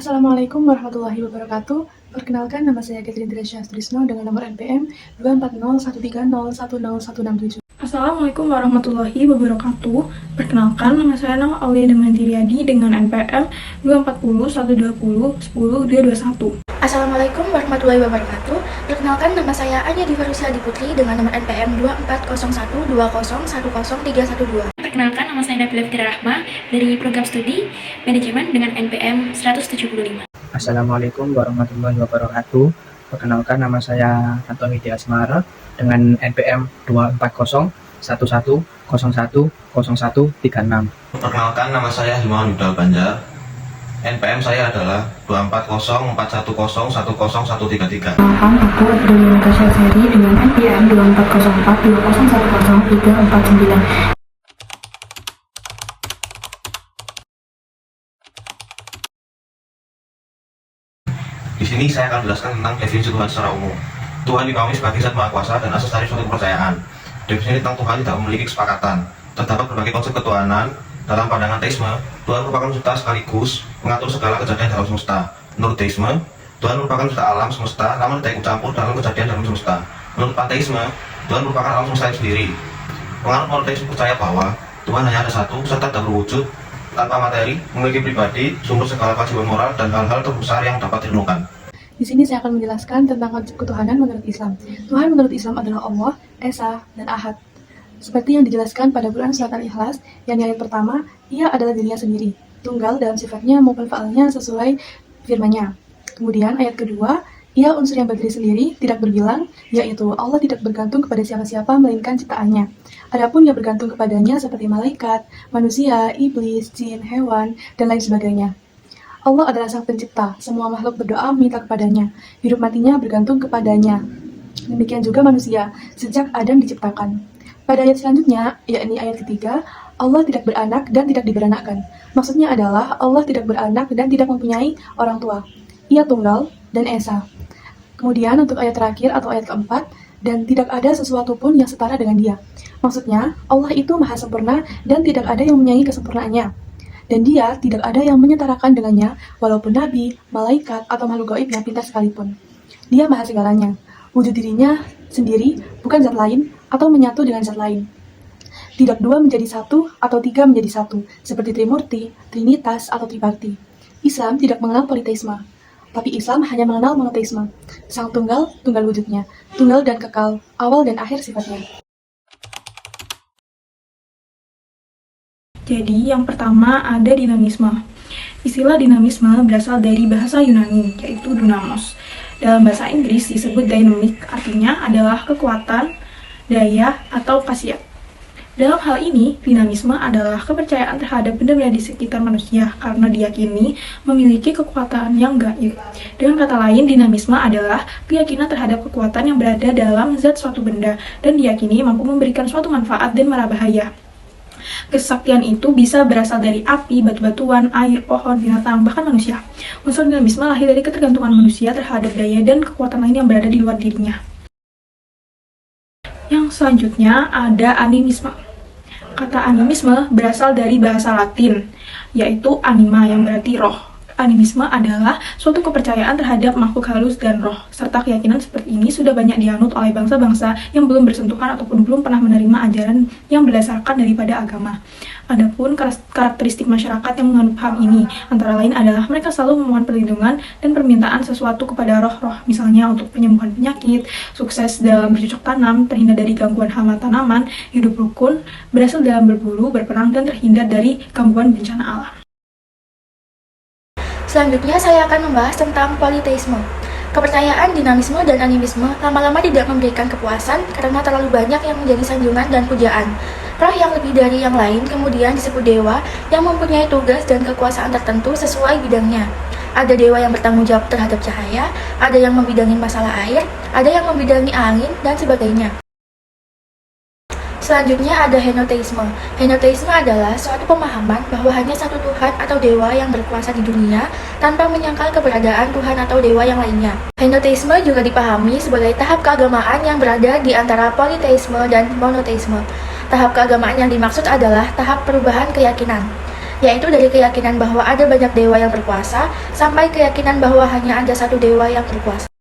Assalamualaikum warahmatullahi wabarakatuh. Perkenalkan, nama saya Catherine Tresya Astrisno dengan nomor NPM 24013010167. Assalamualaikum warahmatullahi wabarakatuh. Perkenalkan, nama saya Nama Aulia Demantiriadi dengan NPM 24012010221. Assalamualaikum warahmatullahi wabarakatuh. Perkenalkan, nama saya Anya Diva Rusiadi Putri dengan nomor NPM 24012010312. Perkenalkan, nama saya Nabila Fitri Rahma dari program studi manajemen dengan NPM 175. Assalamualaikum warahmatullahi wabarakatuh. Perkenalkan, nama saya Antoni Di Asmara dengan NPM 24011010136. Perkenalkan, nama saya Himawan Yudal Banjar. NPM saya adalah 24041010133. Perkenalkan, aku Abdul Natasha Seri dengan NPM 24042010349. Di sini saya akan menjelaskan tentang definisi Tuhan secara umum. Tuhan dipahami sebagai zat maha kuasa dan asas dari suatu kepercayaan. Definisi tentang Tuhan tidak memiliki kesepakatan. Terdapat berbagai konsep ketuhanan. Dalam pandangan teisme, Tuhan merupakan pencipta sekaligus mengatur segala kejadian dalam semesta. Menurut teisme, Tuhan merupakan pencipta alam semesta, namun tidak ikut campur dalam kejadian dalam semesta. Menurut panteisme, Tuhan merupakan alam semesta itu sendiri. Penganut monoteisme percaya bahwa Tuhan hanya ada satu, serta tak berwujud, tanpa materi, memiliki pribadi, sumber segala kewajiban moral, dan hal-hal terbesar yang dapat direnungkan. Di sini saya akan menjelaskan tentang konsep ketuhanan menurut Islam. Tuhan menurut Islam adalah Allah, Esa, dan Ahad. Seperti yang dijelaskan pada Quran Surat Al-Ikhlas, yang ayat pertama, ia adalah dirinya sendiri, tunggal dalam sifatnya maupun fa'alnya sesuai firman-Nya. Kemudian ayat kedua, ia unsur yang berdiri sendiri, tidak berbilang, yaitu Allah tidak bergantung kepada siapa-siapa melainkan ciptaannya. Adapun yang bergantung kepadanya seperti malaikat, manusia, iblis, jin, hewan, dan lain sebagainya. Allah adalah sang pencipta, semua makhluk berdoa meminta kepadanya, hidup matinya bergantung kepadanya. Demikian juga manusia, sejak Adam diciptakan. Pada ayat selanjutnya, yakni ayat ketiga, Allah tidak beranak dan tidak diberanakkan. Maksudnya adalah Allah tidak beranak dan tidak mempunyai orang tua. Ia tunggal dan esa. Kemudian untuk ayat terakhir atau ayat keempat, dan tidak ada sesuatu pun yang setara dengan dia. Maksudnya, Allah itu maha sempurna dan tidak ada yang menyaingi kesempurnaannya. Dan dia tidak ada yang menyetarakan dengannya, walaupun nabi, malaikat, atau makhluk gaib yang pintar sekalipun. Dia maha segalanya. Wujud dirinya sendiri, bukan zat lain, atau menyatu dengan zat lain. Tidak dua menjadi satu, atau tiga menjadi satu, seperti Trimurti, Trinitas, atau Triparti. Islam tidak mengenal politeisme, tapi Islam hanya mengenal monoteisme. Sang tunggal, tunggal wujudnya, tunggal dan kekal, awal dan akhir sifatnya. Jadi, yang pertama ada dinamisme. Istilah dinamisme berasal dari bahasa Yunani, yaitu dynamos. Dalam bahasa Inggris disebut dynamic, artinya adalah kekuatan, daya, atau khasiat. Dalam hal ini, dinamisme adalah kepercayaan terhadap benda-benda di sekitar manusia karena diyakini memiliki kekuatan yang gaib. Dengan kata lain, dinamisme adalah keyakinan terhadap kekuatan yang berada dalam zat suatu benda dan diyakini mampu memberikan suatu manfaat dan mara bahaya. Kesaktian itu bisa berasal dari api, batu-batuan, air, pohon, binatang, bahkan manusia. Unsur dinamisme lahir dari ketergantungan manusia terhadap daya dan kekuatan lain yang berada di luar dirinya. Yang selanjutnya ada animisme. Kata animisme berasal dari bahasa Latin, yaitu anima yang berarti roh. Animisme adalah suatu kepercayaan terhadap makhluk halus dan roh, serta keyakinan seperti ini sudah banyak dianut oleh bangsa-bangsa yang belum bersentuhan ataupun belum pernah menerima ajaran yang berdasarkan daripada agama. Adapun karakteristik masyarakat yang menganut paham ini, antara lain adalah mereka selalu memohon perlindungan dan permintaan sesuatu kepada roh-roh, misalnya untuk penyembuhan penyakit, sukses dalam bercocok tanam, terhindar dari gangguan hama tanaman, hidup rukun, berhasil dalam berburu, berperang, dan terhindar dari gangguan bencana alam. Selanjutnya saya akan membahas tentang politeisme. Kepercayaan, dinamisme, dan animisme lama-lama tidak memberikan kepuasan karena terlalu banyak yang menjadi sanjungan dan pujaan. Roh yang lebih dari yang lain kemudian disebut dewa yang mempunyai tugas dan kekuasaan tertentu sesuai bidangnya. Ada dewa yang bertanggung jawab terhadap cahaya, ada yang membidangi masalah air, ada yang membidangi angin, dan sebagainya. Selanjutnya ada henoteisme. Henoteisme adalah suatu pemahaman bahwa hanya satu Tuhan atau dewa yang berkuasa di dunia tanpa menyangkal keberadaan Tuhan atau dewa yang lainnya. Henoteisme juga dipahami sebagai tahap keagamaan yang berada di antara politeisme dan monoteisme. Tahap keagamaan yang dimaksud adalah tahap perubahan keyakinan. yaitu dari keyakinan bahwa ada banyak dewa yang berkuasa sampai keyakinan bahwa hanya ada satu dewa yang berkuasa.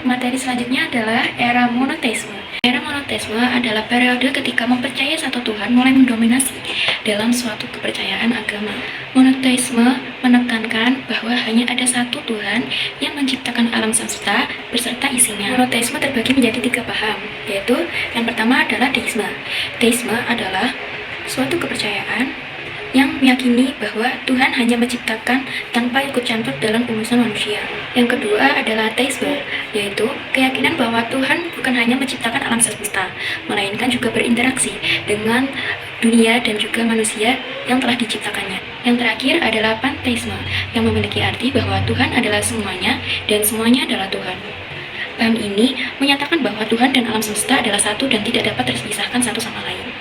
Materi selanjutnya adalah era monoteisme. Era monoteisme adalah periode ketika mempercayai satu Tuhan mulai mendominasi dalam suatu kepercayaan agama. Monoteisme menekankan bahwa hanya ada satu Tuhan yang menciptakan alam semesta beserta isinya. Monoteisme terbagi menjadi 3 paham, yaitu yang pertama adalah deisme. Deisme adalah suatu kepercayaan yang meyakini bahwa Tuhan hanya menciptakan tanpa ikut campur dalam urusan manusia. Yang kedua adalah teisme, yaitu keyakinan bahwa Tuhan bukan hanya menciptakan alam semesta, melainkan juga berinteraksi dengan dunia dan juga manusia yang telah diciptakannya. Yang terakhir adalah panteisme, yang memiliki arti bahwa Tuhan adalah semuanya dan semuanya adalah Tuhan. Paham ini menyatakan bahwa Tuhan dan alam semesta adalah satu dan tidak dapat terpisahkan satu sama lain.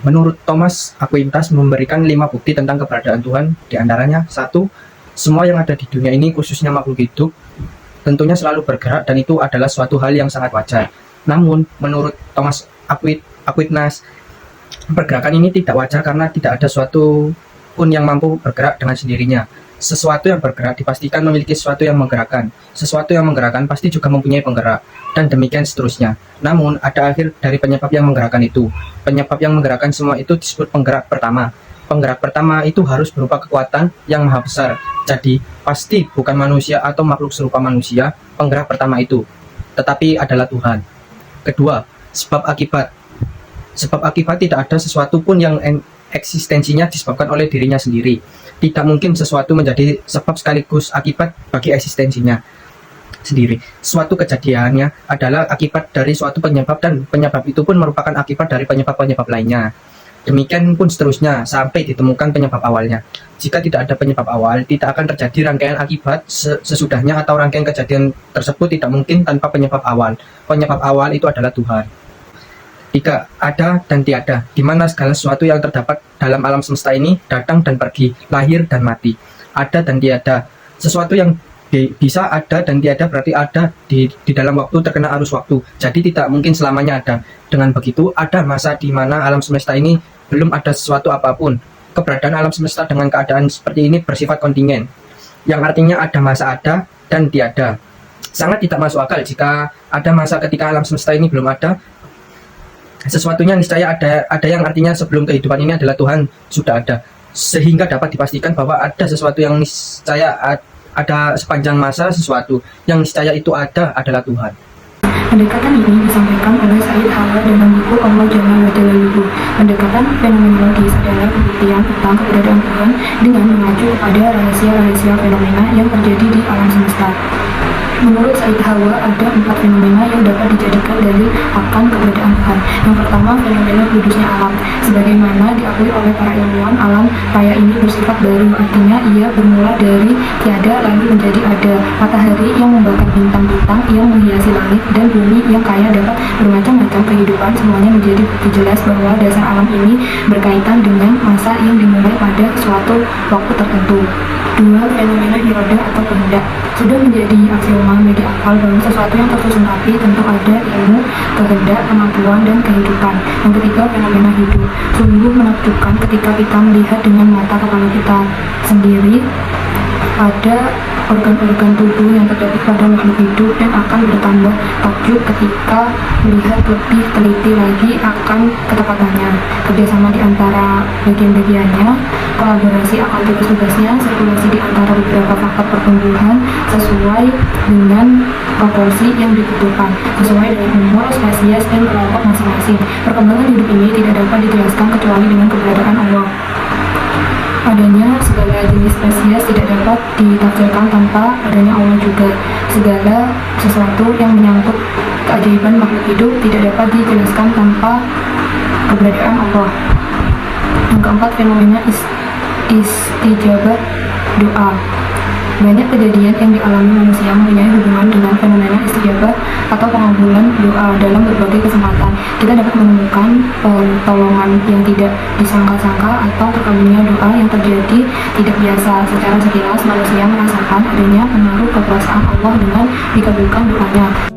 Menurut Thomas Aquinas memberikan 5 bukti tentang keberadaan Tuhan, diantaranya 1. Semua yang ada di dunia ini khususnya makhluk hidup tentunya selalu bergerak dan itu adalah suatu hal yang sangat wajar. Namun menurut Thomas Aquinas, pergerakan ini tidak wajar karena tidak ada suatu pun yang mampu bergerak dengan sendirinya. Sesuatu yang bergerak dipastikan memiliki sesuatu yang menggerakkan. Sesuatu yang menggerakkan pasti juga mempunyai penggerak, dan demikian seterusnya. Namun, ada akhir dari penyebab yang menggerakkan itu. Penyebab yang menggerakkan semua itu disebut penggerak pertama. Penggerak pertama itu harus berupa kekuatan yang maha besar. Jadi, pasti bukan manusia atau makhluk serupa manusia penggerak pertama itu, tetapi adalah Tuhan. Kedua, sebab akibat. Sebab akibat tidak ada sesuatu pun yang eksistensinya disebabkan oleh dirinya sendiri. Tidak mungkin sesuatu menjadi sebab sekaligus akibat bagi eksistensinya sendiri. Suatu kejadiannya adalah akibat dari suatu penyebab dan penyebab itu pun merupakan akibat dari penyebab-penyebab lainnya. Demikian pun seterusnya sampai ditemukan penyebab awalnya. Jika tidak ada penyebab awal, tidak akan terjadi rangkaian akibat sesudahnya atau rangkaian kejadian tersebut tidak mungkin tanpa penyebab awal. Penyebab awal itu adalah Tuhan. 3. Ada dan tiada, di mana segala sesuatu yang terdapat dalam alam semesta ini datang dan pergi, lahir dan mati. Ada dan tiada. Sesuatu yang bisa ada dan tiada berarti ada di dalam waktu terkena arus waktu. Jadi tidak mungkin selamanya ada. Dengan begitu, ada masa di mana alam semesta ini belum ada sesuatu apapun. Keberadaan alam semesta dengan keadaan seperti ini bersifat kontingen, yang artinya ada masa ada dan tiada. Sangat tidak masuk akal jika ada masa ketika alam semesta ini belum ada. Sesuatunya niscaya ada yang artinya sebelum kehidupan ini adalah Tuhan sudah ada, sehingga dapat dipastikan bahwa ada sesuatu yang niscaya ada sepanjang masa. Sesuatu yang niscaya itu ada adalah Tuhan. Pendekatan ini disampaikan oleh Said Hawa dalam buku Allah Jalla wa Jalaluhu. Pendekatan fenomenologis adalah pembuktian tentang keberadaan Tuhan dengan mengacu kepada rahasia-rahasia fenomena yang terjadi di alam semesta. Menurut Said Hawa, ada 4 fenomena yang dapat dijadikan dalil akan keberadaan Tuhan. Yang pertama, fenomena kudusnya alam. Sebagaimana diakui oleh para ilmuwan, alam raya ini bersifat baru, artinya ia bermula dari tiada lalu menjadi ada. Matahari yang membakar bintang-bintang yang menghiasi langit dan bumi yang kaya dapat bermacam-macam kehidupan, semuanya menjadi bukti jelas bahwa dasar alam ini berkaitan dengan masa yang dimulai pada suatu waktu tertentu. 2. Fenomena iroda atau kehendak. Sudah menjadi aksioma bagi akal bahwa sesuatu yang tersusun rapi tentu ada ilmu, kehendak, kemampuan, dan kehidupan. Yang ketiga, fenomena hidup. Sungguh menakjubkan ketika kita melihat dengan mata kepala kita sendiri ada organ-organ tubuh yang terdapat pada makhluk hidup dan akan bertambah takjub ketika melihat lebih teliti lagi akan ketepatannya, kerjasama di antara bagian-bagiannya, kolaborasi akan tugas-tugasnya, sirkulasi di antara beberapa faktor pertumbuhan sesuai dengan proporsi yang dibutuhkan, sesuai dengan umur, spesies, dan kelompok masing-masing. Perkembangan hidup ini tidak dapat dijelaskan kecuali dengan keberadaan Allah. Adanya segala jenis spesies tidak dapat ditafsirkan tanpa adanya Allah juga. Segala sesuatu yang menyangkut keajaiban makhluk hidup tidak dapat dijelaskan tanpa keberadaan Allah. Yang keempat, fenomena istijabah doa. Banyak kejadian yang dialami manusia mempunyai hubungan dengan fenomena istijabah atau pengabulan doa dalam berbagai kesempatan. Kita dapat menemukan pertolongan yang tidak disangka-sangka atau terkabulnya doa yang terjadi tidak biasa. Secara sekilas manusia merasakan adanya pengaruh kekuasaan Allah dengan dikabulkan doanya.